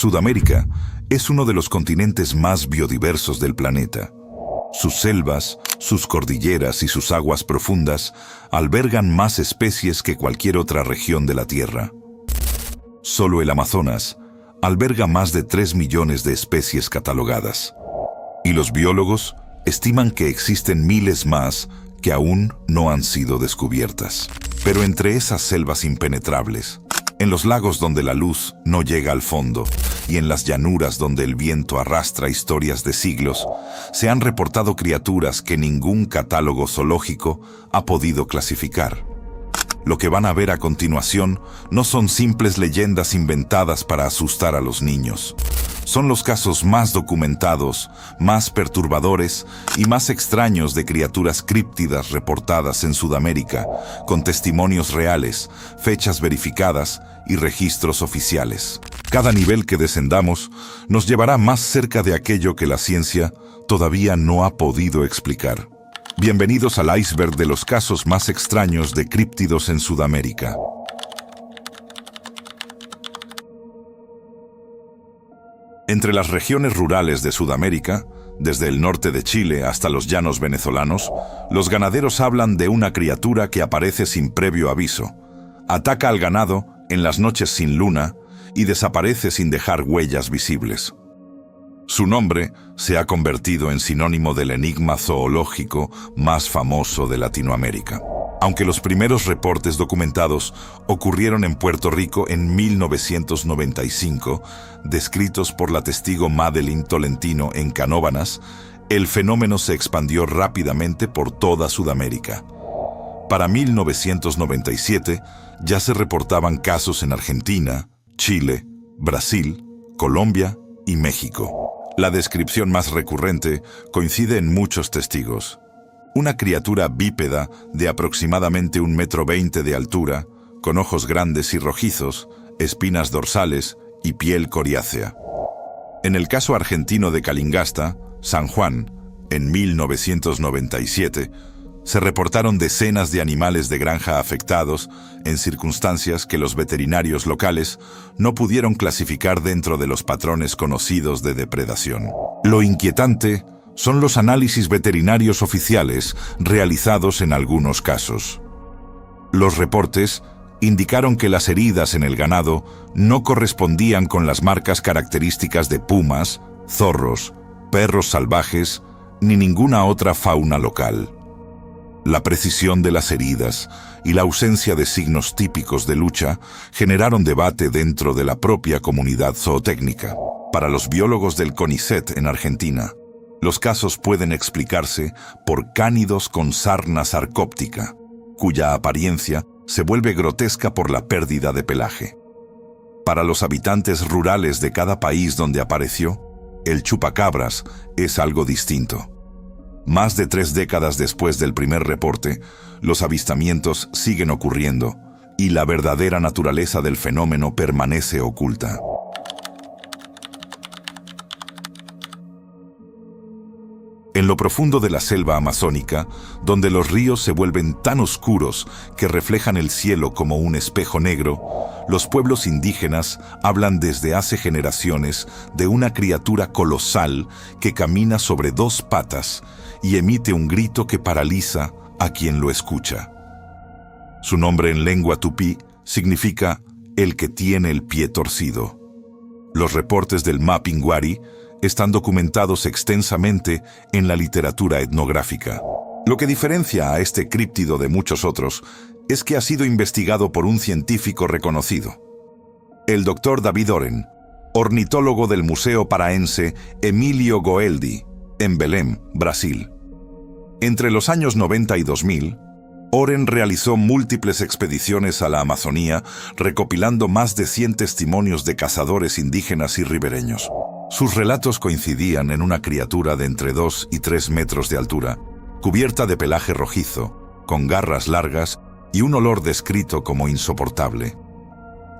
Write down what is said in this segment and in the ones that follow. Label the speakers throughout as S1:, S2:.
S1: Sudamérica es uno de los continentes más biodiversos del planeta. Sus selvas, sus cordilleras y sus aguas profundas albergan más especies que cualquier otra región de la Tierra. Solo el Amazonas alberga más de 3 millones de especies catalogadas. Y los biólogos estiman que existen miles más que aún no han sido descubiertas. Pero entre esas selvas impenetrables, en los lagos donde la luz no llega al fondo y en las llanuras donde el viento arrastra historias de siglos, se han reportado criaturas que ningún catálogo zoológico ha podido clasificar. Lo que van a ver a continuación no son simples leyendas inventadas para asustar a los niños. Son los casos más documentados, más perturbadores y más extraños de criaturas críptidas reportadas en Sudamérica, con testimonios reales, fechas verificadas y registros oficiales. Cada nivel que descendamos nos llevará más cerca de aquello que la ciencia todavía no ha podido explicar. Bienvenidos al iceberg de los casos más extraños de críptidos en Sudamérica. Entre las regiones rurales de Sudamérica, desde el norte de Chile hasta los llanos venezolanos, los ganaderos hablan de una criatura que aparece sin previo aviso. Ataca al ganado en las noches sin luna y desaparece sin dejar huellas visibles. Su nombre se ha convertido en sinónimo del enigma zoológico más famoso de Latinoamérica. Aunque los primeros reportes documentados ocurrieron en Puerto Rico en 1995, descritos por la testigo Madeline Tolentino en Canóvanas, el fenómeno se expandió rápidamente por toda Sudamérica. Para 1997 ya se reportaban casos en Argentina, Chile, Brasil, Colombia y México. La descripción más recurrente coincide en muchos testigos. Una criatura bípeda de aproximadamente 1,20 m de altura, con ojos grandes y rojizos, espinas dorsales y piel coriácea. En el caso argentino de Calingasta, San Juan, en 1997, se reportaron decenas de animales de granja afectados en circunstancias que los veterinarios locales no pudieron clasificar dentro de los patrones conocidos de depredación. Lo inquietante son los análisis veterinarios oficiales realizados en algunos casos. Los reportes indicaron que las heridas en el ganado no correspondían con las marcas características de pumas, zorros, perros salvajes ni ninguna otra fauna local. La precisión de las heridas y la ausencia de signos típicos de lucha generaron debate dentro de la propia comunidad zootécnica. Para los biólogos del CONICET en Argentina, los casos pueden explicarse por cánidos con sarna sarcóptica, cuya apariencia se vuelve grotesca por la pérdida de pelaje. Para los habitantes rurales de cada país donde apareció, el chupacabras es algo distinto. Más de 3 décadas después del primer reporte, los avistamientos siguen ocurriendo y la verdadera naturaleza del fenómeno permanece oculta. En lo profundo de la selva amazónica, donde los ríos se vuelven tan oscuros que reflejan el cielo como un espejo negro, los pueblos indígenas hablan desde hace generaciones de una criatura colosal que camina sobre 2 patas y emite un grito que paraliza a quien lo escucha. Su nombre en lengua tupí significa el que tiene el pie torcido. Los reportes del Mapinguari están documentados extensamente en la literatura etnográfica. Lo que diferencia a este críptido de muchos otros es que ha sido investigado por un científico reconocido. El Dr. David Oren, ornitólogo del Museo Paraense Emílio Goeldi, en Belém, Brasil. Entre los años 90 y 2000, Oren realizó múltiples expediciones a la Amazonía, recopilando más de 100 testimonios de cazadores indígenas y ribereños. Sus relatos coincidían en una criatura de entre 2 y 3 metros de altura, cubierta de pelaje rojizo, con garras largas y un olor descrito como insoportable.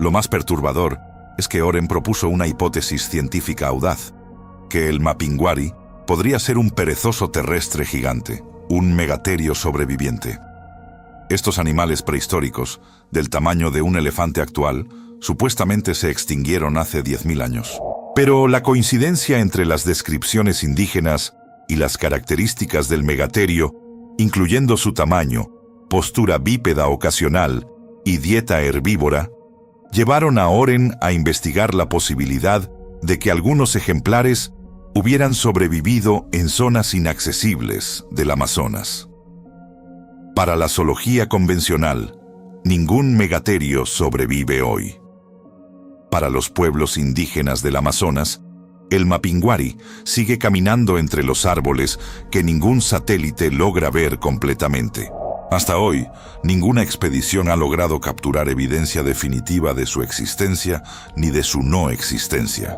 S1: Lo más perturbador es que Oren propuso una hipótesis científica audaz, que el Mapinguari podría ser un perezoso terrestre gigante, un megaterio sobreviviente. Estos animales prehistóricos, del tamaño de un elefante actual, supuestamente se extinguieron hace 10.000 años. Pero la coincidencia entre las descripciones indígenas y las características del megaterio, incluyendo su tamaño, postura bípeda ocasional y dieta herbívora, llevaron a Oren a investigar la posibilidad de que algunos ejemplares hubieran sobrevivido en zonas inaccesibles del Amazonas. Para la zoología convencional, ningún megaterio sobrevive hoy. Para los pueblos indígenas del Amazonas, el mapinguari sigue caminando entre los árboles que ningún satélite logra ver completamente. Hasta hoy, ninguna expedición ha logrado capturar evidencia definitiva de su existencia ni de su no existencia.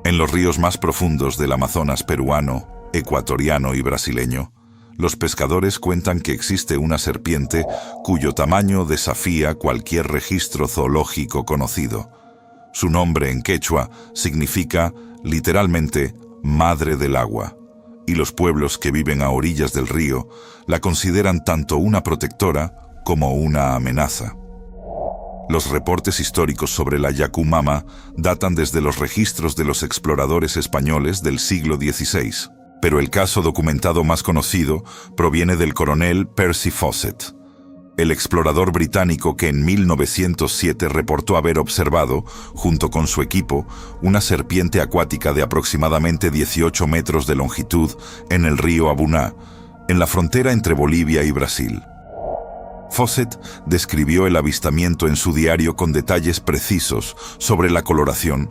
S1: En los ríos más profundos del Amazonas peruano, ecuatoriano y brasileño, los pescadores cuentan que existe una serpiente cuyo tamaño desafía cualquier registro zoológico conocido. Su nombre en quechua significa, literalmente, madre del agua, y los pueblos que viven a orillas del río la consideran tanto una protectora como una amenaza. Los reportes históricos sobre la yacumama datan desde los registros de los exploradores españoles del siglo XVI, pero el caso documentado más conocido proviene del coronel Percy Fawcett, el explorador británico que en 1907 reportó haber observado, junto con su equipo, una serpiente acuática de aproximadamente 18 metros de longitud en el río Abuná, en la frontera entre Bolivia y Brasil. Fawcett describió el avistamiento en su diario con detalles precisos sobre la coloración,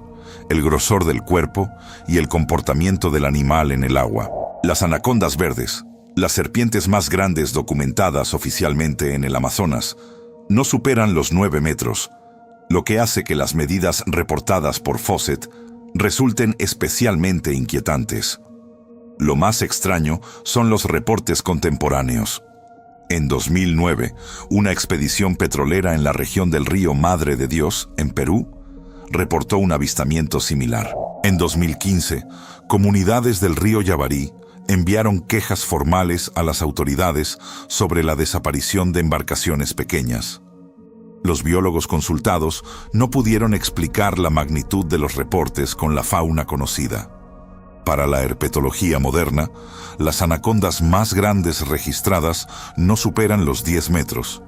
S1: el grosor del cuerpo y el comportamiento del animal en el agua. Las anacondas verdes, las serpientes más grandes documentadas oficialmente en el Amazonas, no superan los 9 metros, lo que hace que las medidas reportadas por Fawcett resulten especialmente inquietantes. Lo más extraño son los reportes contemporáneos. En 2009, una expedición petrolera en la región del río Madre de Dios, en Perú, reportó un avistamiento similar. En 2015, comunidades del río Yavarí enviaron quejas formales a las autoridades sobre la desaparición de embarcaciones pequeñas. Los biólogos consultados no pudieron explicar la magnitud de los reportes con la fauna conocida. Para la herpetología moderna, las anacondas más grandes registradas no superan los 10 metros,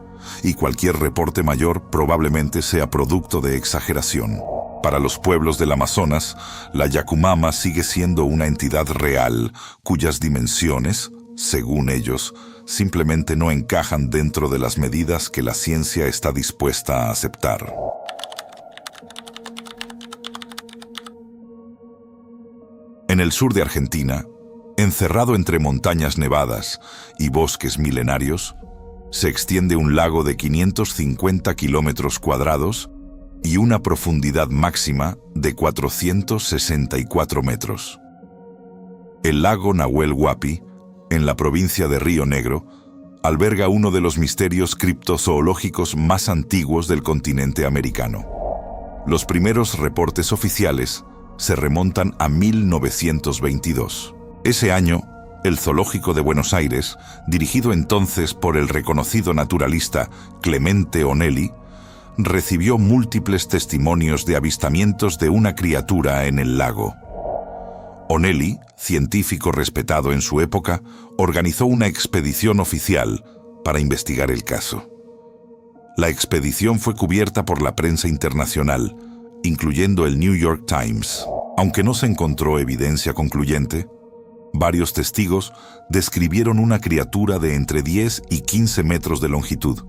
S1: y cualquier reporte mayor probablemente sea producto de exageración. Para los pueblos del Amazonas, la yacumama sigue siendo una entidad real, cuyas dimensiones, según ellos, simplemente no encajan dentro de las medidas que la ciencia está dispuesta a aceptar. En el sur de Argentina, encerrado entre montañas nevadas y bosques milenarios, se extiende un lago de 550 kilómetros cuadrados y una profundidad máxima de 464 metros. El lago Nahuel Huapi, en la provincia de Río Negro, alberga uno de los misterios criptozoológicos más antiguos del continente americano. Los primeros reportes oficiales se remontan a 1922. Ese año, el Zoológico de Buenos Aires, dirigido entonces por el reconocido naturalista Clemente Onelli, recibió múltiples testimonios de avistamientos de una criatura en el lago. Onelli, científico respetado en su época, organizó una expedición oficial para investigar el caso. La expedición fue cubierta por la prensa internacional, incluyendo el New York Times. Aunque no se encontró evidencia concluyente, varios testigos describieron una criatura de entre 10 y 15 metros de longitud,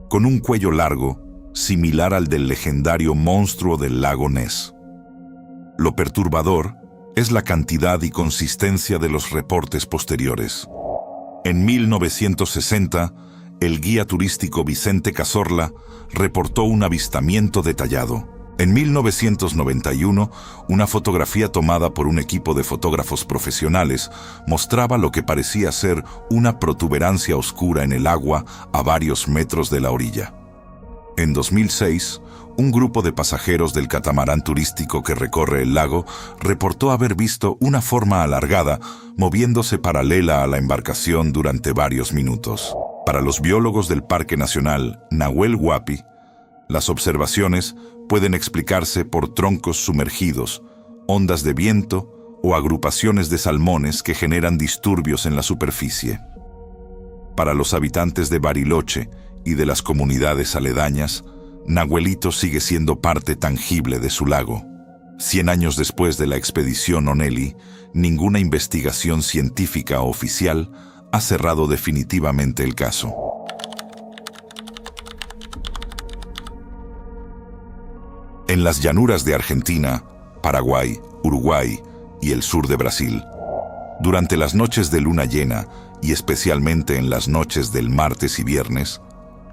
S1: con un cuello largo, similar al del legendario monstruo del lago Ness. Lo perturbador es la cantidad y consistencia de los reportes posteriores. En 1960, el guía turístico Vicente Cazorla reportó un avistamiento detallado. En 1991, una fotografía tomada por un equipo de fotógrafos profesionales mostraba lo que parecía ser una protuberancia oscura en el agua a varios metros de la orilla. En 2006, un grupo de pasajeros del catamarán turístico que recorre el lago reportó haber visto una forma alargada moviéndose paralela a la embarcación durante varios minutos. Para los biólogos del Parque Nacional Nahuel Huapi, Las observaciones pueden explicarse por troncos sumergidos, ondas de viento o agrupaciones de salmones que generan disturbios en la superficie. Para los habitantes de Bariloche y de las comunidades aledañas, Nahuelito sigue siendo parte tangible de su lago. 100 años después de la expedición Onelli, ninguna investigación científica oficial ha cerrado definitivamente el caso. En las llanuras de Argentina, Paraguay, Uruguay y el sur de Brasil, durante las noches de luna llena y especialmente en las noches del martes y viernes,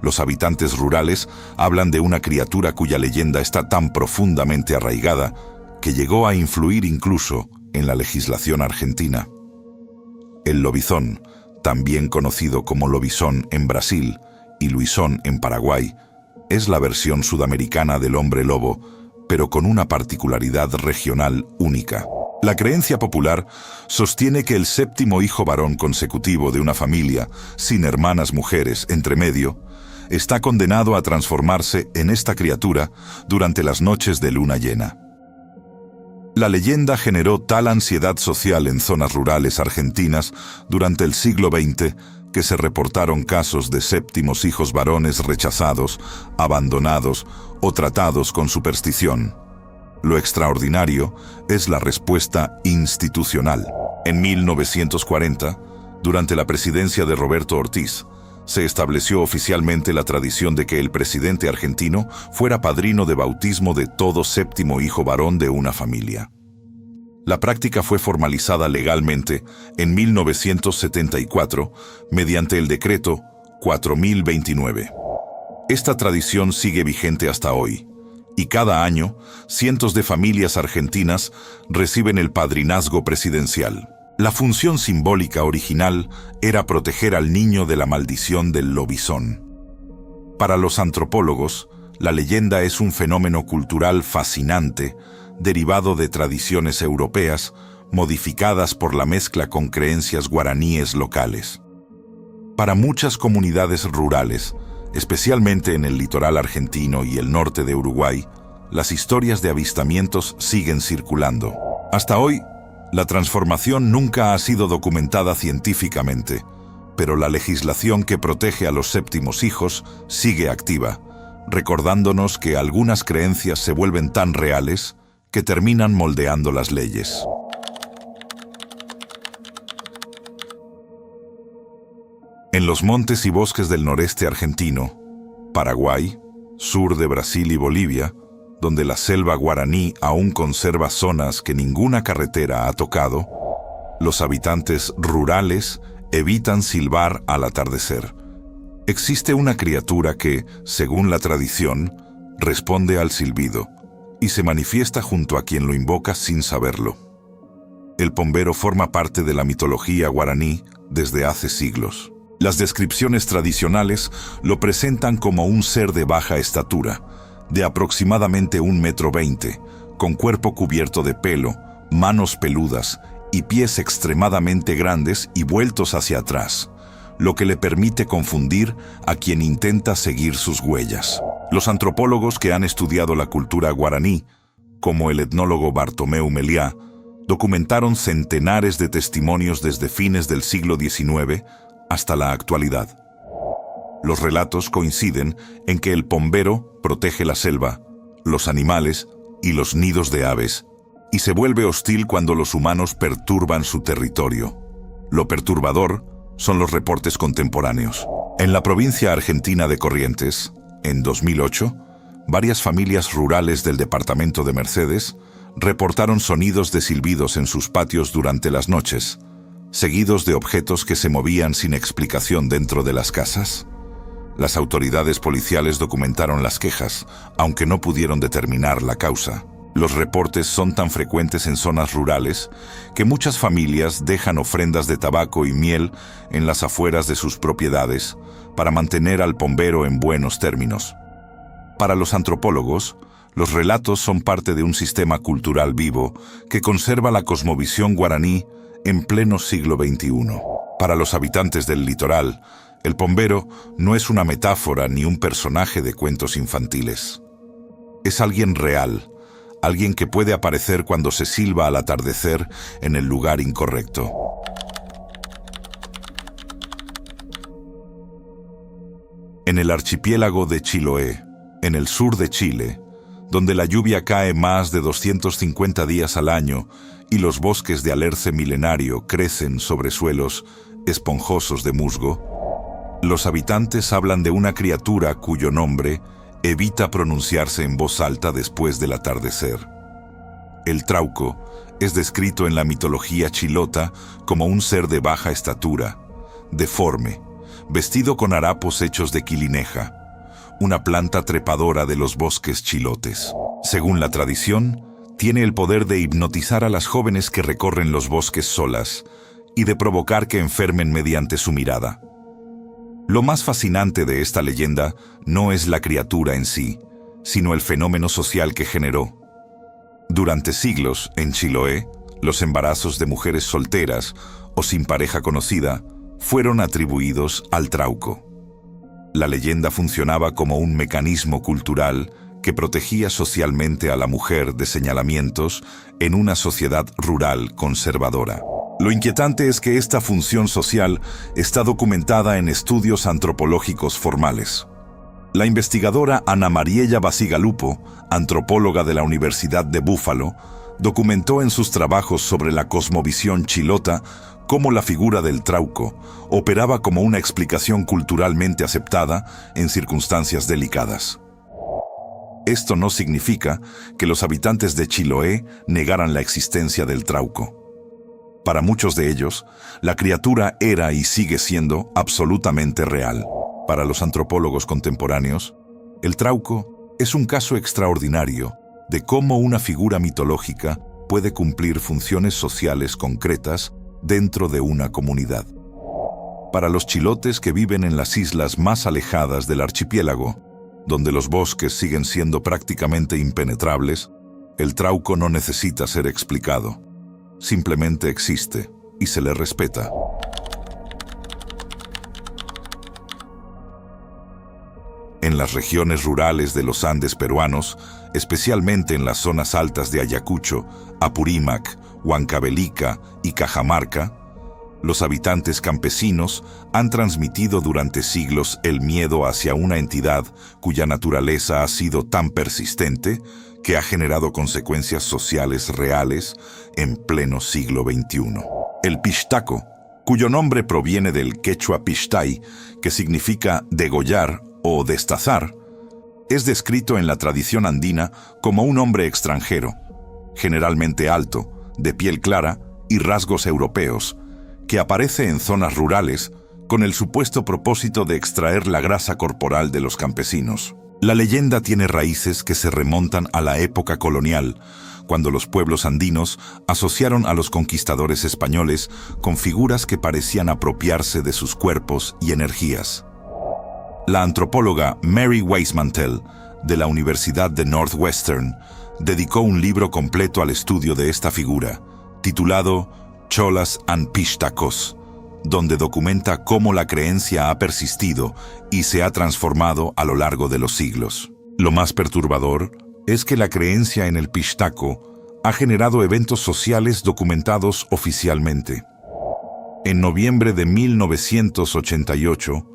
S1: los habitantes rurales hablan de una criatura cuya leyenda está tan profundamente arraigada que llegó a influir incluso en la legislación argentina. El lobizón, también conocido como lobizón en Brasil y luisón en Paraguay, es la versión sudamericana del hombre lobo, pero con una particularidad regional única. La creencia popular sostiene que el séptimo hijo varón consecutivo de una familia, sin hermanas mujeres entre medio, está condenado a transformarse en esta criatura durante las noches de luna llena. La leyenda generó tal ansiedad social en zonas rurales argentinas durante el siglo XX que se reportaron casos de séptimos hijos varones rechazados, abandonados o tratados con superstición. Lo extraordinario es la respuesta institucional. En 1940, durante la presidencia de Roberto Ortiz, se estableció oficialmente la tradición de que el presidente argentino fuera padrino de bautismo de todo séptimo hijo varón de una familia. La práctica fue formalizada legalmente en 1974 mediante el decreto 4029. Esta tradición sigue vigente hasta hoy, y cada año cientos de familias argentinas reciben el padrinazgo presidencial. La función simbólica original era proteger al niño de la maldición del lobizón. Para los antropólogos, la leyenda es un fenómeno cultural fascinante, derivado de tradiciones europeas, modificadas por la mezcla con creencias guaraníes locales. Para muchas comunidades rurales, especialmente en el litoral argentino y el norte de Uruguay, las historias de avistamientos siguen circulando. Hasta hoy, la transformación nunca ha sido documentada científicamente, pero la legislación que protege a los séptimos hijos sigue activa, recordándonos que algunas creencias se vuelven tan reales que terminan moldeando las leyes. En los montes y bosques del noreste argentino, Paraguay, sur de Brasil y Bolivia, donde la selva guaraní aún conserva zonas que ninguna carretera ha tocado, los habitantes rurales evitan silbar al atardecer. Existe una criatura que, según la tradición, responde al silbido y se manifiesta junto a quien lo invoca sin saberlo. El pombero forma parte de la mitología guaraní desde hace siglos. Las descripciones tradicionales lo presentan como un ser de baja estatura, de aproximadamente 1,20 m, con cuerpo cubierto de pelo, manos peludas y pies extremadamente grandes y vueltos hacia atrás, lo que le permite confundir a quien intenta seguir sus huellas. Los antropólogos que han estudiado la cultura guaraní, como el etnólogo Bartomeu Meliá, documentaron centenares de testimonios desde fines del siglo XIX hasta la actualidad. Los relatos coinciden en que el pombero protege la selva, los animales y los nidos de aves, y se vuelve hostil cuando los humanos perturban su territorio. Lo perturbador son los reportes contemporáneos. En la provincia argentina de Corrientes, en 2008, varias familias rurales del departamento de Mercedes reportaron sonidos de silbidos en sus patios durante las noches, seguidos de objetos que se movían sin explicación dentro de las casas. Las autoridades policiales documentaron las quejas, aunque no pudieron determinar la causa. Los reportes son tan frecuentes en zonas rurales que muchas familias dejan ofrendas de tabaco y miel en las afueras de sus propiedades para mantener al pombero en buenos términos. Para los antropólogos, los relatos son parte de un sistema cultural vivo que conserva la cosmovisión guaraní en pleno siglo XXI. Para los habitantes del litoral, El pombero no es una metáfora ni un personaje de cuentos infantiles. Es alguien real, alguien que puede aparecer cuando se silba al atardecer en el lugar incorrecto. En el archipiélago de Chiloé, en el sur de Chile, donde la lluvia cae más de 250 días al año y los bosques de alerce milenario crecen sobre suelos esponjosos de musgo, los habitantes hablan de una criatura cuyo nombre evita pronunciarse en voz alta después del atardecer. El trauco es descrito en la mitología chilota como un ser de baja estatura, deforme, vestido con harapos hechos de quilineja, una planta trepadora de los bosques chilotes. Según la tradición, tiene el poder de hipnotizar a las jóvenes que recorren los bosques solas y de provocar que enfermen mediante su mirada. Lo más fascinante de esta leyenda no es la criatura en sí, sino el fenómeno social que generó. Durante siglos, en Chiloé, los embarazos de mujeres solteras o sin pareja conocida fueron atribuidos al trauco. La leyenda funcionaba como un mecanismo cultural que protegía socialmente a la mujer de señalamientos en una sociedad rural conservadora. Lo inquietante es que esta función social está documentada en estudios antropológicos formales. La investigadora Ana Mariella Basigalupo, antropóloga de la Universidad de Buffalo, documentó en sus trabajos sobre la cosmovisión chilota cómo la figura del trauco operaba como una explicación culturalmente aceptada en circunstancias delicadas. Esto no significa que los habitantes de Chiloé negaran la existencia del trauco. Para muchos de ellos, la criatura era y sigue siendo absolutamente real. Para los antropólogos contemporáneos, el trauco es un caso extraordinario de cómo una figura mitológica puede cumplir funciones sociales concretas dentro de una comunidad. Para los chilotes que viven en las islas más alejadas del archipiélago, donde los bosques siguen siendo prácticamente impenetrables, el trauco no necesita ser explicado. Simplemente existe y se le respeta. En las regiones rurales de los Andes peruanos, especialmente en las zonas altas de Ayacucho, Apurímac, Huancavelica y Cajamarca, los habitantes campesinos han transmitido durante siglos el miedo hacia una entidad cuya naturaleza ha sido tan persistente que ha generado consecuencias sociales reales en pleno siglo XXI. El pixtaco, cuyo nombre proviene del quechua pixtay, que significa degollar o destazar, es descrito en la tradición andina como un hombre extranjero, generalmente alto, de piel clara y rasgos europeos, que aparece en zonas rurales con el supuesto propósito de extraer la grasa corporal de los campesinos. La leyenda tiene raíces que se remontan a la época colonial, cuando los pueblos andinos asociaron a los conquistadores españoles con figuras que parecían apropiarse de sus cuerpos y energías. La antropóloga Mary Weismantel, de la Universidad de Northwestern, dedicó un libro completo al estudio de esta figura, titulado Cholas and Pixtacos, donde documenta cómo la creencia ha persistido y se ha transformado a lo largo de los siglos. Lo más perturbador es que la creencia en el pixtaco ha generado eventos sociales documentados oficialmente. En noviembre de 1988,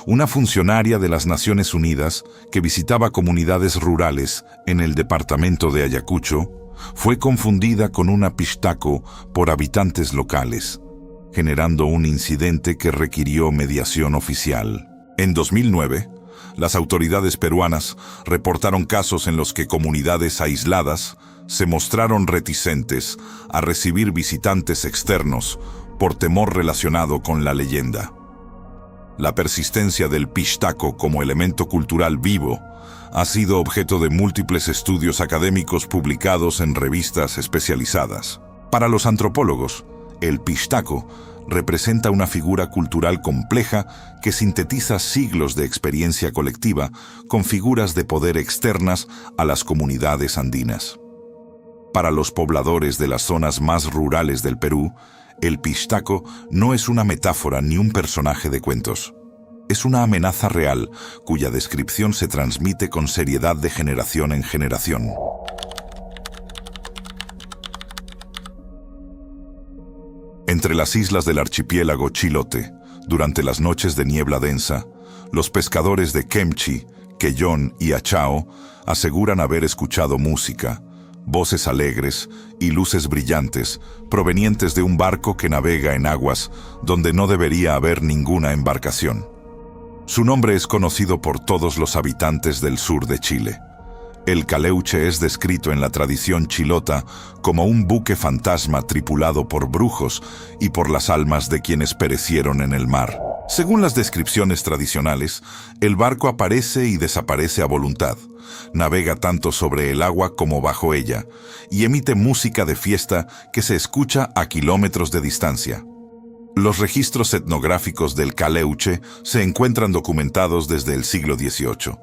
S1: una funcionaria de las Naciones Unidas que visitaba comunidades rurales en el departamento de Ayacucho fue confundida con una pixtaco por habitantes locales, generando un incidente que requirió mediación oficial. En 2009, las autoridades peruanas reportaron casos en los que comunidades aisladas se mostraron reticentes a recibir visitantes externos por temor relacionado con la leyenda. La persistencia del pixtaco como elemento cultural vivo ha sido objeto de múltiples estudios académicos publicados en revistas especializadas. Para los antropólogos, el pixtaco representa una figura cultural compleja que sintetiza siglos de experiencia colectiva con figuras de poder externas a las comunidades andinas. Para los pobladores de las zonas más rurales del Perú, el pixtaco no es una metáfora ni un personaje de cuentos. Es una amenaza real, cuya descripción se transmite con seriedad de generación en generación. Entre las islas del archipiélago Chilote, durante las noches de niebla densa, los pescadores de Kemchi, Quellón y Achao aseguran haber escuchado música, voces alegres y luces brillantes provenientes de un barco que navega en aguas donde no debería haber ninguna embarcación. Su nombre es conocido por todos los habitantes del sur de Chile. El Caleuche es descrito en la tradición chilota como un buque fantasma tripulado por brujos y por las almas de quienes perecieron en el mar. Según las descripciones tradicionales, el barco aparece y desaparece a voluntad, navega tanto sobre el agua como bajo ella, y emite música de fiesta que se escucha a kilómetros de distancia. Los registros etnográficos del Caleuche se encuentran documentados desde el siglo XVIII.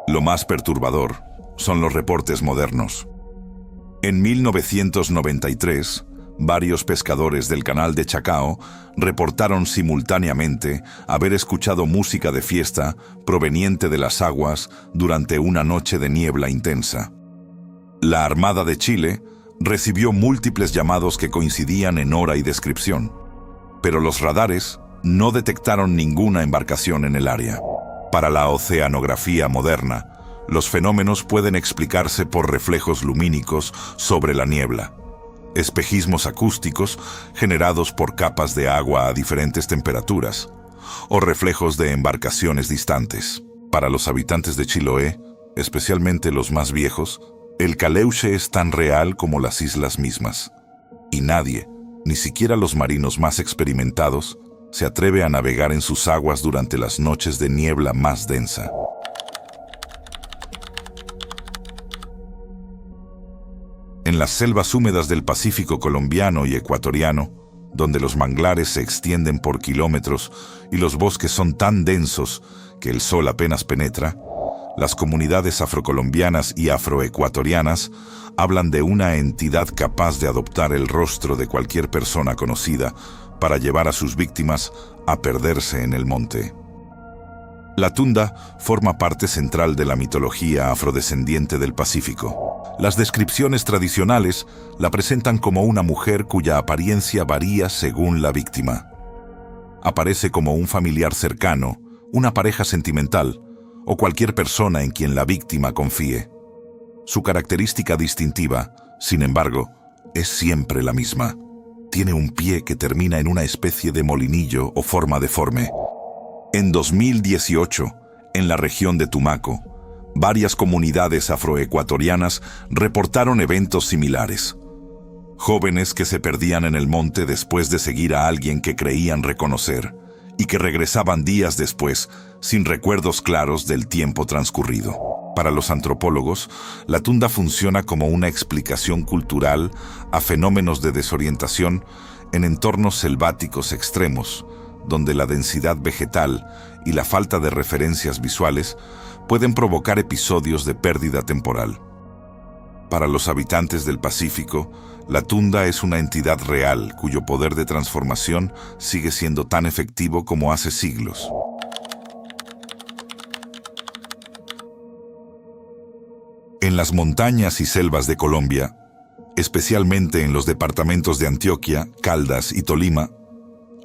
S1: Lo más perturbador son los reportes modernos. En 1993, varios pescadores del canal de Chacao reportaron simultáneamente haber escuchado música de fiesta proveniente de las aguas durante una noche de niebla intensa. La Armada de Chile recibió múltiples llamados que coincidían en hora y descripción, pero los radares no detectaron ninguna embarcación en el área. Para la oceanografía moderna, los fenómenos pueden explicarse por reflejos lumínicos sobre la niebla, espejismos acústicos generados por capas de agua a diferentes temperaturas, o reflejos de embarcaciones distantes. Para los habitantes de Chiloé, especialmente los más viejos, el Caleuche es tan real como las islas mismas, y nadie, ni siquiera los marinos más experimentados, se atreve a navegar en sus aguas durante las noches de niebla más densa. En las selvas húmedas del Pacífico colombiano y ecuatoriano, donde los manglares se extienden por kilómetros y los bosques son tan densos que el sol apenas penetra, las comunidades afrocolombianas y afroecuatorianas hablan de una entidad capaz de adoptar el rostro de cualquier persona conocida para llevar a sus víctimas a perderse en el monte. La tunda forma parte central de la mitología afrodescendiente del Pacífico. Las descripciones tradicionales la presentan como una mujer cuya apariencia varía según la víctima. Aparece como un familiar cercano, una pareja sentimental o cualquier persona en quien la víctima confíe. Su característica distintiva, sin embargo, es siempre la misma. Tiene un pie que termina en una especie de molinillo o forma deforme. En 2018, en la región de Tumaco, varias comunidades afroecuatorianas reportaron eventos similares. Jóvenes que se perdían en el monte después de seguir a alguien que creían reconocer y que regresaban días después sin recuerdos claros del tiempo transcurrido. Para los antropólogos, la tunda funciona como una explicación cultural a fenómenos de desorientación en entornos selváticos extremos, donde la densidad vegetal y la falta de referencias visuales pueden provocar episodios de pérdida temporal. Para los habitantes del Pacífico, la tunda es una entidad real cuyo poder de transformación sigue siendo tan efectivo como hace siglos. En las montañas y selvas de Colombia, especialmente en los departamentos de Antioquia, Caldas y Tolima,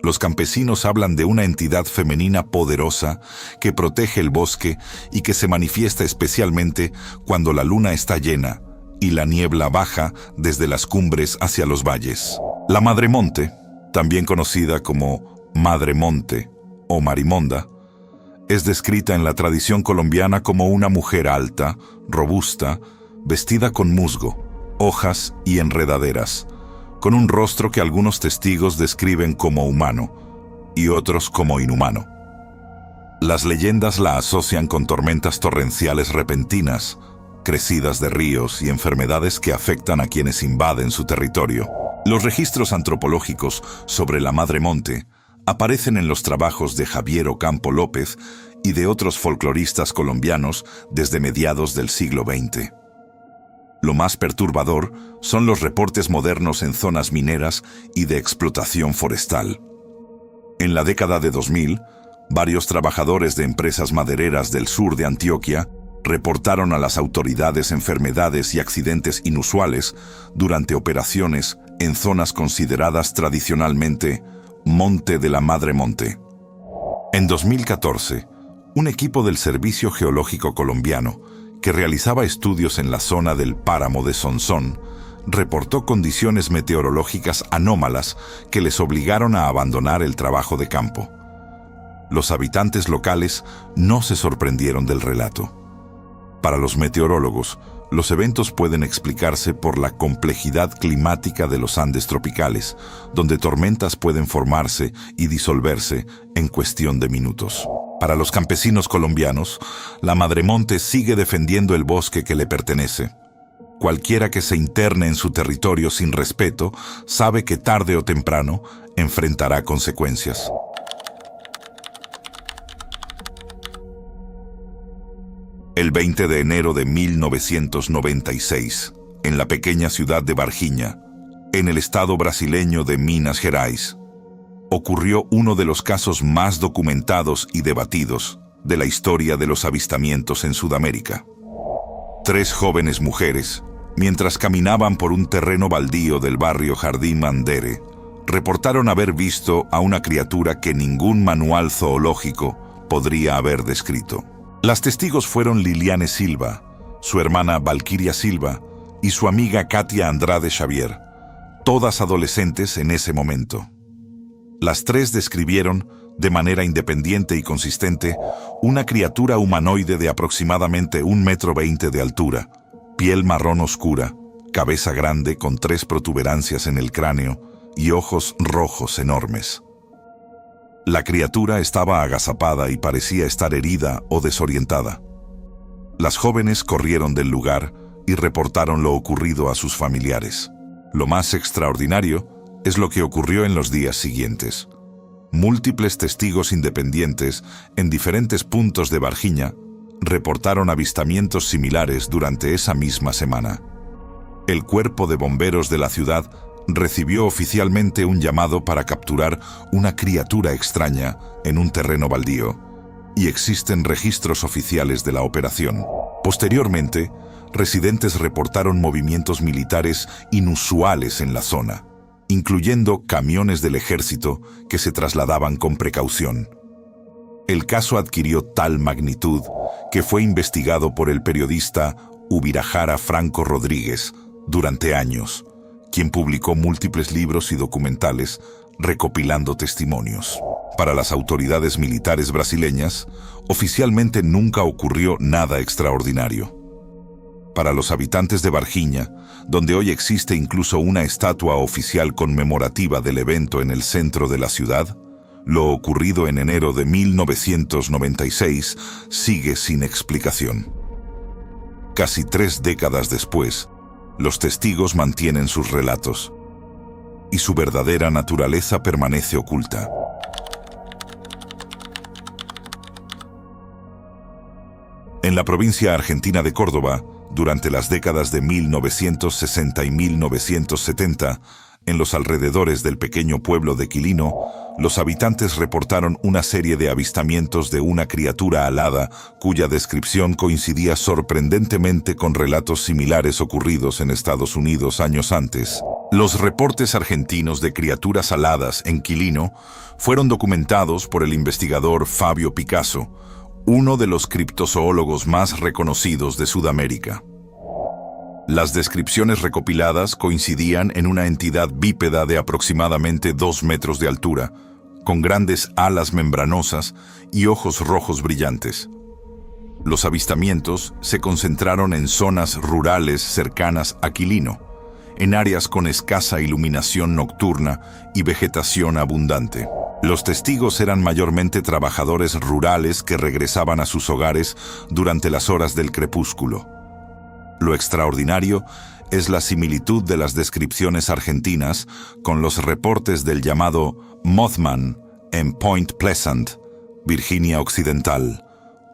S1: los campesinos hablan de una entidad femenina poderosa que protege el bosque y que se manifiesta especialmente cuando la luna está llena y la niebla baja desde las cumbres hacia los valles. La Madre Monte, también conocida como Madre Monte o Marimonda, es descrita en la tradición colombiana como una mujer alta, robusta, vestida con musgo, hojas y enredaderas, con un rostro que algunos testigos describen como humano y otros como inhumano. Las leyendas la asocian con tormentas torrenciales repentinas, crecidas de ríos y enfermedades que afectan a quienes invaden su territorio. Los registros antropológicos sobre la Madre Monte aparecen en los trabajos de Javier Ocampo López y de otros folcloristas colombianos desde mediados del siglo XX. Lo más perturbador son los reportes modernos en zonas mineras y de explotación forestal. En la década de 2000, Varios trabajadores de empresas madereras del sur de Antioquia reportaron a las autoridades enfermedades y accidentes inusuales durante operaciones en zonas consideradas tradicionalmente Monte de la Madre Monte. En 2014, un equipo del Servicio Geológico Colombiano, que realizaba estudios en la zona del páramo de Sonsón, reportó condiciones meteorológicas anómalas que les obligaron a abandonar el trabajo de campo. Los habitantes locales no se sorprendieron del relato. Para los meteorólogos, los eventos pueden explicarse por la complejidad climática de los Andes tropicales, donde tormentas pueden formarse y disolverse en cuestión de minutos. Para los campesinos colombianos, la Madremonte sigue defendiendo el bosque que le pertenece. Cualquiera que se interne en su territorio sin respeto sabe que tarde o temprano enfrentará consecuencias. El 20 de enero de 1996, en la pequeña ciudad de Varginha, en el estado brasileño de Minas Gerais, ocurrió uno de los casos más documentados y debatidos de la historia de los avistamientos en Sudamérica. 3 jóvenes mujeres, mientras caminaban por un terreno baldío del barrio Jardín Mandere, reportaron haber visto a una criatura que ningún manual zoológico podría haber descrito. Las testigos fueron Liliane Silva, su hermana Valquiria Silva y su amiga Katia Andrade Xavier, todas adolescentes en ese momento. Las 3 describieron, de manera independiente y consistente, una criatura humanoide de aproximadamente 1,20 m de altura, piel marrón oscura, cabeza grande con 3 protuberancias en el cráneo y ojos rojos enormes. La criatura estaba agazapada y parecía estar herida o desorientada. Las jóvenes corrieron del lugar y reportaron lo ocurrido a sus familiares. Lo más extraordinario es lo que ocurrió en los días siguientes. Múltiples testigos independientes en diferentes puntos de Varginha reportaron avistamientos similares durante esa misma semana. El cuerpo de bomberos de la ciudad recibió oficialmente un llamado para capturar una criatura extraña en un terreno baldío, y existen registros oficiales de la operación. Posteriormente, residentes reportaron movimientos militares inusuales en la zona, incluyendo camiones del ejército que se trasladaban con precaución. El caso adquirió tal magnitud que fue investigado por el periodista Ubirajara Franco Rodríguez durante años, quien publicó múltiples libros y documentales recopilando testimonios. Para las autoridades militares brasileñas, oficialmente nunca ocurrió nada extraordinario. Para los habitantes de Varginha, donde hoy existe incluso una estatua oficial conmemorativa del evento en el centro de la ciudad, lo ocurrido en enero de 1996 sigue sin explicación. Casi 3 décadas después, los testigos mantienen sus relatos, y su verdadera naturaleza permanece oculta. En la provincia argentina de Córdoba, durante las décadas de 1960 y 1970, en los alrededores del pequeño pueblo de Quilino, los habitantes reportaron una serie de avistamientos de una criatura alada cuya descripción coincidía sorprendentemente con relatos similares ocurridos en Estados Unidos años antes. Los reportes argentinos de criaturas aladas en Quilino fueron documentados por el investigador Fabio Picasso, uno de los criptozoólogos más reconocidos de Sudamérica. Las descripciones recopiladas coincidían en una entidad bípeda de aproximadamente 2 metros de altura, con grandes alas membranosas y ojos rojos brillantes. Los avistamientos se concentraron en zonas rurales cercanas a Quilino, en áreas con escasa iluminación nocturna y vegetación abundante. Los testigos eran mayormente trabajadores rurales que regresaban a sus hogares durante las horas del crepúsculo. Lo extraordinario es la similitud de las descripciones argentinas con los reportes del llamado Mothman en Point Pleasant, Virginia Occidental,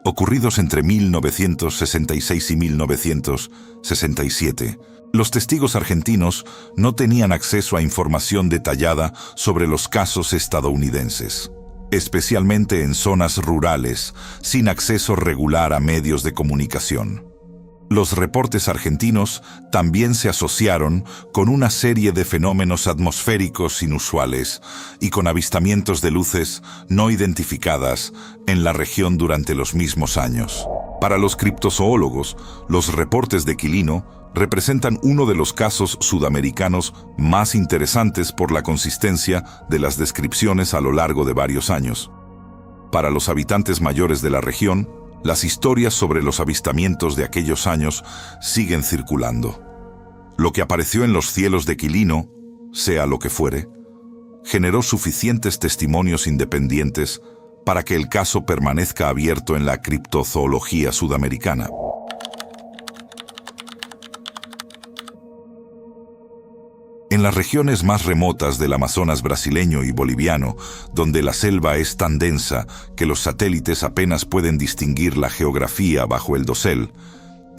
S1: ocurridos entre 1966 y 1967. Los testigos argentinos no tenían acceso a información detallada sobre los casos estadounidenses. especialmente en zonas rurales, sin acceso regular a medios de comunicación. Los reportes argentinos también se asociaron con una serie de fenómenos atmosféricos inusuales y con avistamientos de luces no identificadas en la región durante los mismos años. Para los criptozoólogos, los reportes de Quilino representan uno de los casos sudamericanos más interesantes por la consistencia de las descripciones a lo largo de varios años. Para los habitantes mayores de la región, las historias sobre los avistamientos de aquellos años siguen circulando. Lo que apareció en los cielos de Quilino, sea lo que fuere, generó suficientes testimonios independientes para que el caso permanezca abierto en la criptozoología sudamericana. En las regiones más remotas del Amazonas brasileño y boliviano, donde la selva es tan densa que los satélites apenas pueden distinguir la geografía bajo el dosel,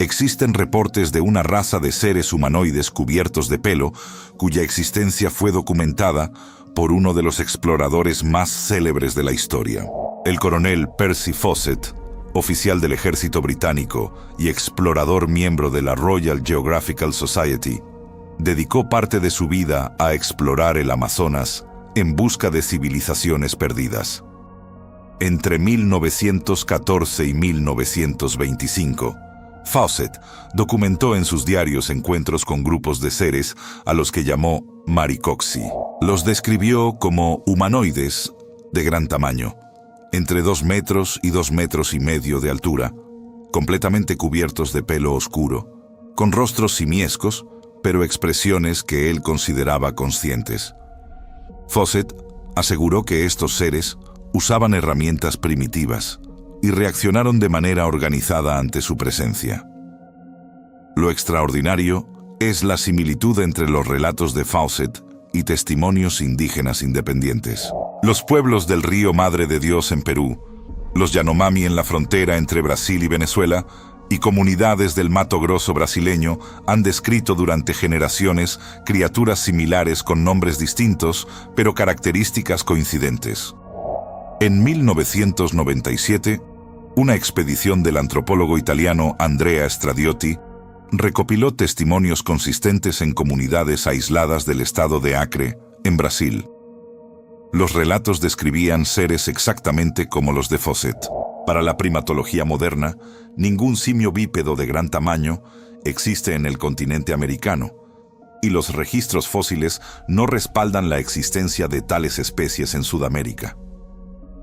S1: existen reportes de una raza de seres humanoides cubiertos de pelo, cuya existencia fue documentada por uno de los exploradores más célebres de la historia. El coronel Percy Fawcett, oficial del ejército británico y explorador miembro de la Royal Geographical Society, dedicó parte de su vida a explorar el Amazonas en busca de civilizaciones perdidas. Entre 1914 y 1925, Fawcett documentó en sus diarios encuentros con grupos de seres a los que llamó Maricoxi. Los describió como humanoides de gran tamaño, entre 2 metros y 2 metros y medio de altura, completamente cubiertos de pelo oscuro, con rostros simiescos, pero expresiones que él consideraba conscientes. Fawcett aseguró que estos seres usaban herramientas primitivas y reaccionaron de manera organizada ante su presencia. Lo extraordinario es la similitud entre los relatos de Fawcett y testimonios indígenas independientes. Los pueblos del río Madre de Dios en Perú, los Yanomami en la frontera entre Brasil y Venezuela, y comunidades del Mato Grosso brasileño han descrito durante generaciones criaturas similares con nombres distintos, pero características coincidentes. En 1997, una expedición del antropólogo italiano Andrea Stradiotti recopiló testimonios consistentes en comunidades aisladas del estado de Acre, en Brasil. Los relatos describían seres exactamente como los de Fawcett. Para la primatología moderna, ningún simio bípedo de gran tamaño existe en el continente americano, y los registros fósiles no respaldan la existencia de tales especies en Sudamérica.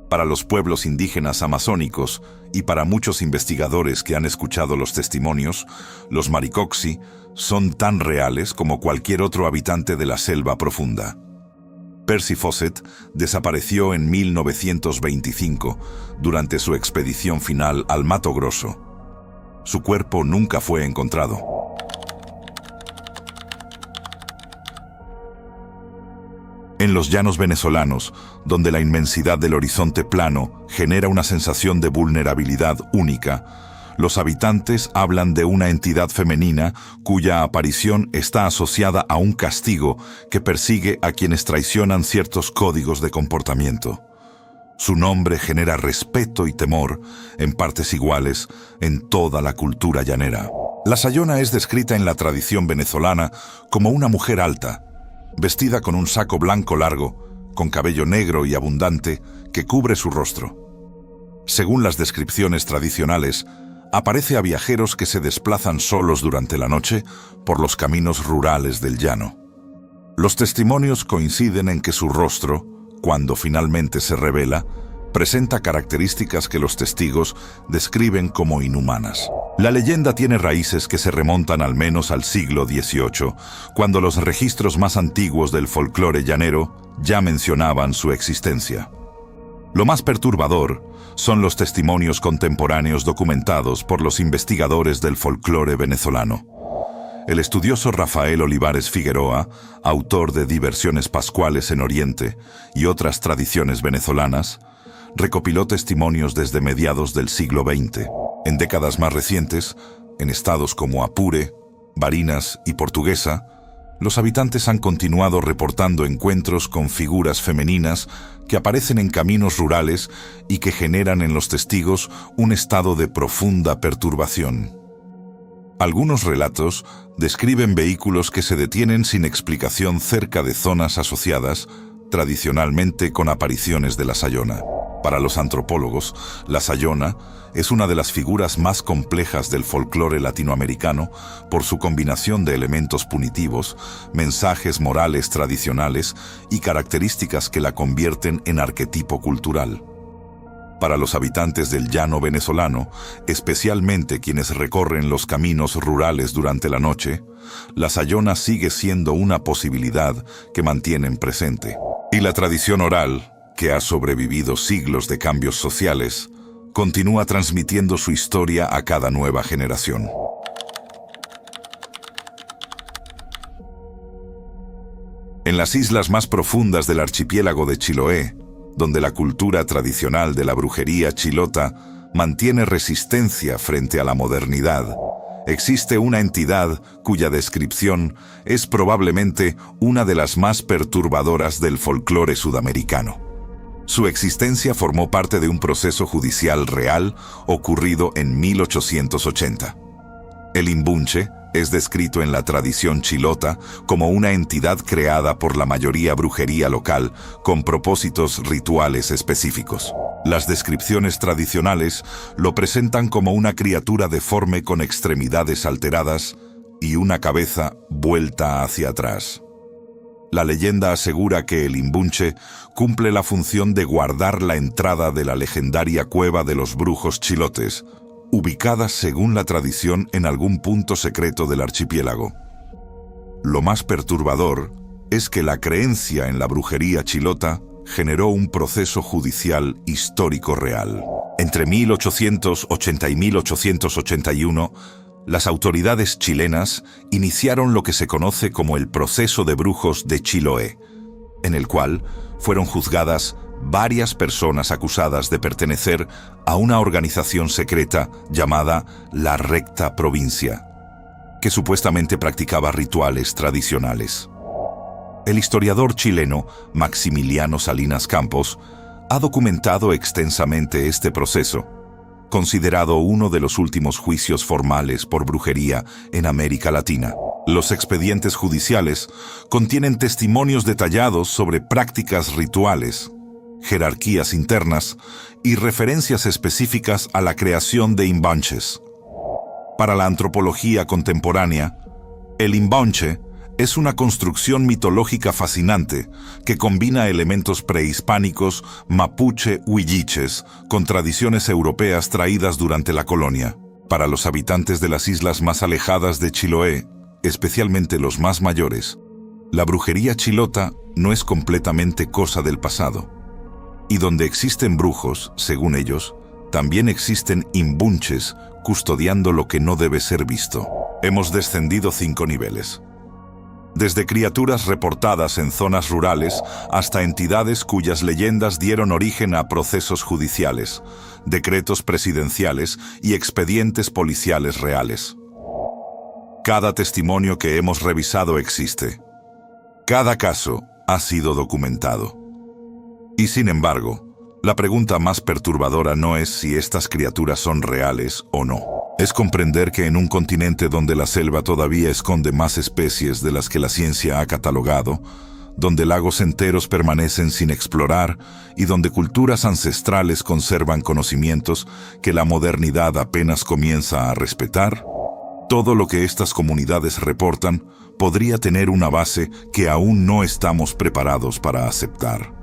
S1: Para los pueblos indígenas amazónicos y para muchos investigadores que han escuchado los testimonios, los Maricoxi son tan reales como cualquier otro habitante de la selva profunda. Percy Fawcett desapareció en 1925 durante su expedición final al Mato Grosso. Su cuerpo nunca fue encontrado. En los llanos venezolanos, donde la inmensidad del horizonte plano genera una sensación de vulnerabilidad única, los habitantes hablan de una entidad femenina cuya aparición está asociada a un castigo que persigue a quienes traicionan ciertos códigos de comportamiento. Su nombre genera respeto y temor, en partes iguales, en toda la cultura llanera. La Sayona es descrita en la tradición venezolana como una mujer alta, vestida con un saco blanco largo, con cabello negro y abundante que cubre su rostro. Según las descripciones tradicionales, aparece a viajeros que se desplazan solos durante la noche por los caminos rurales del llano. Los testimonios coinciden en que su rostro, cuando finalmente se revela, presenta características que los testigos describen como inhumanas. La leyenda tiene raíces que se remontan al menos al siglo XVIII, cuando los registros más antiguos del folclore llanero ya mencionaban su existencia. Lo más perturbador son los testimonios contemporáneos documentados por los investigadores del folclore venezolano. El estudioso Rafael Olivares Figueroa, autor de Diversiones Pascuales en Oriente y otras tradiciones venezolanas, recopiló testimonios desde mediados del siglo XX. En décadas más recientes, en estados como Apure, Barinas y Portuguesa, Los habitantes han continuado reportando encuentros con figuras femeninas que aparecen en caminos rurales y que generan en los testigos un estado de profunda perturbación. Algunos relatos describen vehículos que se detienen sin explicación cerca de zonas asociadas tradicionalmente con apariciones de la Sayona. Para los antropólogos, la Sayona es una de las figuras más complejas del folclore latinoamericano por su combinación de elementos punitivos, mensajes morales tradicionales y características que la convierten en arquetipo cultural. Para los habitantes del llano venezolano, especialmente quienes recorren los caminos rurales durante la noche, la Sayona sigue siendo una posibilidad que mantienen presente. Y la tradición oral, que ha sobrevivido siglos de cambios sociales, continúa transmitiendo su historia a cada nueva generación. En las islas más profundas del archipiélago de Chiloé, donde la cultura tradicional de la brujería chilota mantiene resistencia frente a la modernidad, existe una entidad cuya descripción es probablemente una de las más perturbadoras del folclore sudamericano. Su existencia formó parte de un proceso judicial real ocurrido en 1880. El imbunche es descrito en la tradición chilota como una entidad creada por la mayoría brujería local con propósitos rituales específicos. Las descripciones tradicionales lo presentan como una criatura deforme con extremidades alteradas y una cabeza vuelta hacia atrás. La leyenda asegura que el imbunche cumple la función de guardar la entrada de la legendaria cueva de los brujos chilotes, ubicada según la tradición en algún punto secreto del archipiélago. Lo más perturbador es que la creencia en la brujería chilota generó un proceso judicial histórico real. Entre 1880 y 1881, las autoridades chilenas iniciaron lo que se conoce como el Proceso de Brujos de Chiloé, en el cual fueron juzgadas varias personas acusadas de pertenecer a una organización secreta llamada la Recta Provincia, que supuestamente practicaba rituales tradicionales. El historiador chileno Maximiliano Salinas Campos ha documentado extensamente este proceso, considerado uno de los últimos juicios formales por brujería en América Latina. Los expedientes judiciales contienen testimonios detallados sobre prácticas rituales, jerarquías internas y referencias específicas a la creación de imbunches. Para la antropología contemporánea, el imbunche es una construcción mitológica fascinante que combina elementos prehispánicos mapuche-huilliches con tradiciones europeas traídas durante la colonia. Para los habitantes de las islas más alejadas de Chiloé, especialmente los más mayores, la brujería chilota no es completamente cosa del pasado. Y donde existen brujos, según ellos, también existen imbunches custodiando lo que no debe ser visto. Hemos descendido 5 niveles. Desde criaturas reportadas en zonas rurales hasta entidades cuyas leyendas dieron origen a procesos judiciales, decretos presidenciales y expedientes policiales reales. Cada testimonio que hemos revisado existe. Cada caso ha sido documentado. Y sin embargo, la pregunta más perturbadora no es si estas criaturas son reales o no. Es comprender que en un continente donde la selva todavía esconde más especies de las que la ciencia ha catalogado, donde lagos enteros permanecen sin explorar y donde culturas ancestrales conservan conocimientos que la modernidad apenas comienza a respetar, todo lo que estas comunidades reportan podría tener una base que aún no estamos preparados para aceptar.